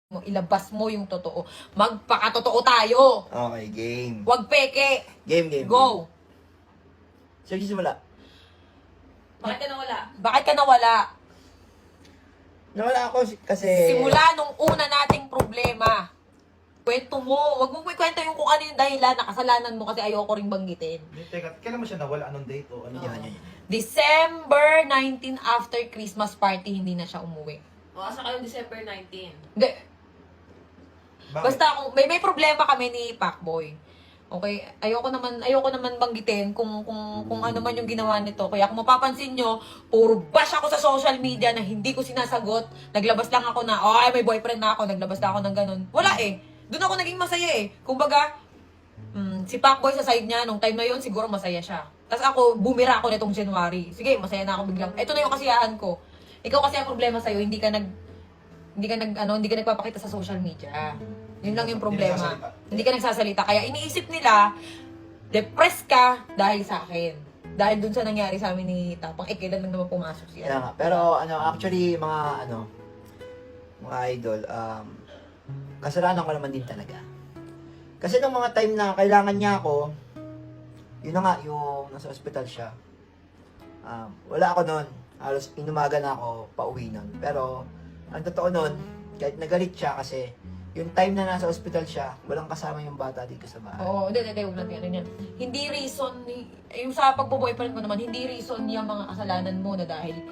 mo, ilabas mo yung totoo. Magpakatotoo tayo. Okay, game. Huwag peke. Game. Go. Sige, simula. Bakit ka nawala? Bakit ka nawala? Nawala ako kasi... Simula nung una nating problema. Kwento mo. Huwag mo kwento yung kung ano yung dahilan na kasalanan mo kasi ayoko ring banggitin. Teka, kailan mo siya nawala? Anong date o ano? Yan. December 19 after Christmas party, hindi na siya umuwi. O, asa kayo December 19? Hindi. Bakit? Basta kung may problema kami ni Pacboy. Okay, ayoko naman banggitin kung ano man yung ginawa nito. Kaya kung mapapansin nyo, puro bash ako sa social media na hindi ko sinasagot. Naglabas lang ako na, ay may boyfriend na ako, naglabas na ako ng ganun. Wala eh. Doon ako naging masaya eh. Kumbaga, si Pacboy sa side niya, nung time na yun, siguro masaya siya. Tapos ako, bumira ako nitong January. Sige, masaya na ako biglang. Ito na yung kasiyahan ko. Ikaw kasi ang problema sa'yo, hindi ka nagpapakita sa social media. Yun lang yung problema. Hindi ka nagsasalita. Kaya iniisip nila, depressed ka dahil sa akin. Dahil dun sa nangyari sa amin ni Tapang, kailan lang naman pumasok siya. Kaya nga. Pero actually, mga idol, kasalanan ko naman din talaga. Kasi nung mga time na kailangan niya ako, yun na nga, yung nasa ospital siya. Wala ako nun. Halos inumaga na ako pauwi nun. Pero, ang totoo nun, kahit nagalit siya kasi, yung time na nasa ospital siya, walang kasama yung bata dito sa bahay. Oo, hindi, huwag natin ano yan. Hindi reason, yung sa pagbo-boyfriend ko naman, hindi reason yung mga kasalanan mo na dahil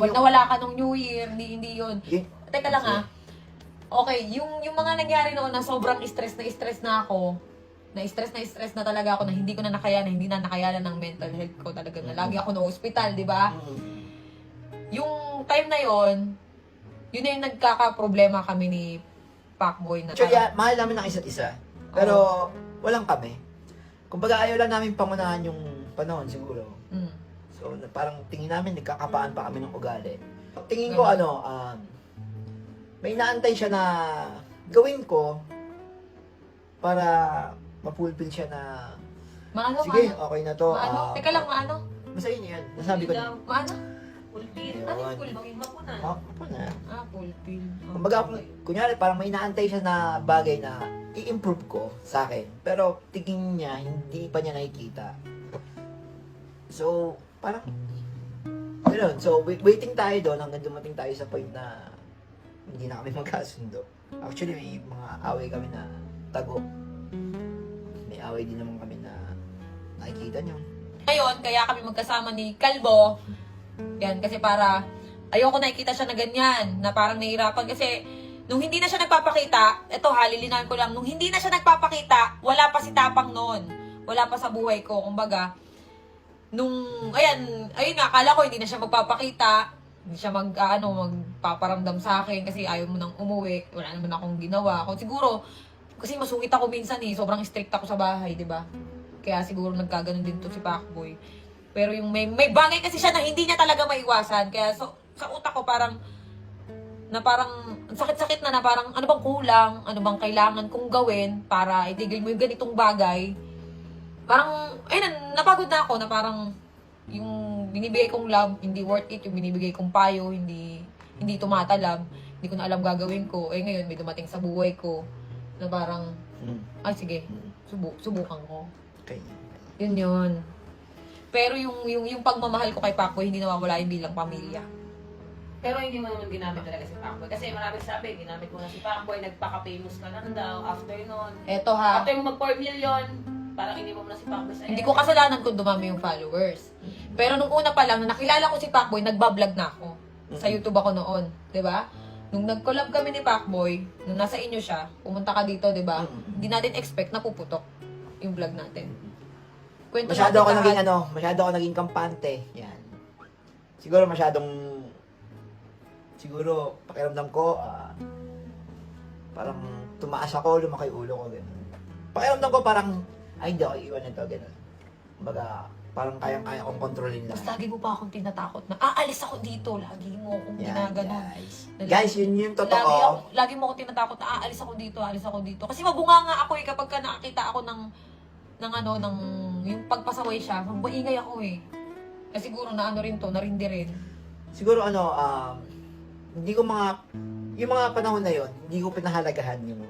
nawala ka nung New Year, hindi yun. Teka lang okay, yung mga nangyari noon na sobrang stress na ako, na-stress na talaga ako na hindi ko na nakayanan, hindi na nakayanan ng mental health ko talaga na lagi ako na ospital, di ba? Yung time na yon, yun na yung nagkaka-problema kami ni Pacboy na. Actually, mahal namin ang isa't isa. Pero, walang kami. Kumbaga, ayaw lang namin pangunahan yung panahon siguro. So, parang tingin namin, nagkakapaan pa kami ng ugali. Tingin ko, may naantay siya na gawin ko para ma-fulfill siya na sige, okay na to. Teka lang, maano? Basta yun yan. Nasabi ko na. Maano? Pulpil. Yun. Ano yung pulpil? Mapunan. Ako na. Fulfill. Kumbaga, kunyari, parang may naantay siya na bagay na i-improve ko sa akin. Pero tingin niya, hindi pa niya nakikita. So, parang, gano'n. So, waiting tayo doon hanggang dumating tayo sa point na hindi na kami magkasundo. Actually, may mga away kami na tago. May away din naman kami na nakikita niyo. Ngayon, kaya kami magkasama ni Kalbo. Yan, kasi para ayoko nakikita siya na ganyan, na parang nahihirapan kasi nung hindi na siya nagpapakita, eto lilinawin ko lang, nung hindi na siya nagpapakita, wala pa si Tapang noon. Wala pa sa buhay ko, kumbaga. Ayun nga, akala ko hindi na siya magpapakita, hindi siya magpaparamdam sa akin kasi ayaw mo nang umuwi, wala naman akong ginawa. Siguro, kasi masungit ako minsan sobrang strict ako sa bahay, di ba? Kaya siguro nagkaganon din to si Pacboy. Pero yung may bagay kasi siya na hindi niya talaga maiwasan. Kaya sa utak ko parang sakit-sakit na parang ano bang kulang, ano bang kailangan kong gawin para itigil mo yung ganitong bagay. Parang, napagod na ako na parang yung binibigay kong love, hindi worth it. Yung binibigay kong payo, hindi tumatalab. Hindi ko na alam gagawin ko. Ngayon may dumating sa buhay ko na parang, ay sige, subukan ko. Okay. Yun. Pero yung pagmamahal ko kay Pacboy, hindi nawawala yung bilang pamilya. Pero hindi mo naman ginamit talaga si Pacboy. Kasi maraming sabi, ginamit mo na si Pacboy, nagpaka-famous ka lang daw after nun. Eto ha, After mo mag-4 million, parang hindi mo na si Pacboy sa hindi ko kasalanan kung dumami yung followers. Pero nung una pa lang, nung nakilala ko si Pacboy, nagbablog na ako. Sa YouTube ako noon, 'di ba? Nung nag-collab kami ni Pacboy, nung nasa inyo siya, pumunta ka dito, 'di ba? Hindi natin expect na puputok yung vlog natin. Kwento Masyado ako natin naging kampante. Yan. Siguro pakiramdam ko, parang tumaas ako, lumaki ulo ko, gano'n. Pakiramdam ko parang, hindi ako iwan nito, gano'n. Kumbaga, parang kayang-kaya kong kontrolin lang. Mas lagi mo pa akong tinatakot na, aalis ako dito. Lagi mo akong ginaganon. Guys, yun yung totoo. Lagi mo akong tinatakot na, aalis ako dito. Kasi mabunga nga ako kapag ka nakakita ako ng yung pagpasaway siya, maingay ako Kasi siguro na rin to, narindi rin. Siguro hindi ko yung mga panahon na yon, hindi ko pinahalagahan yung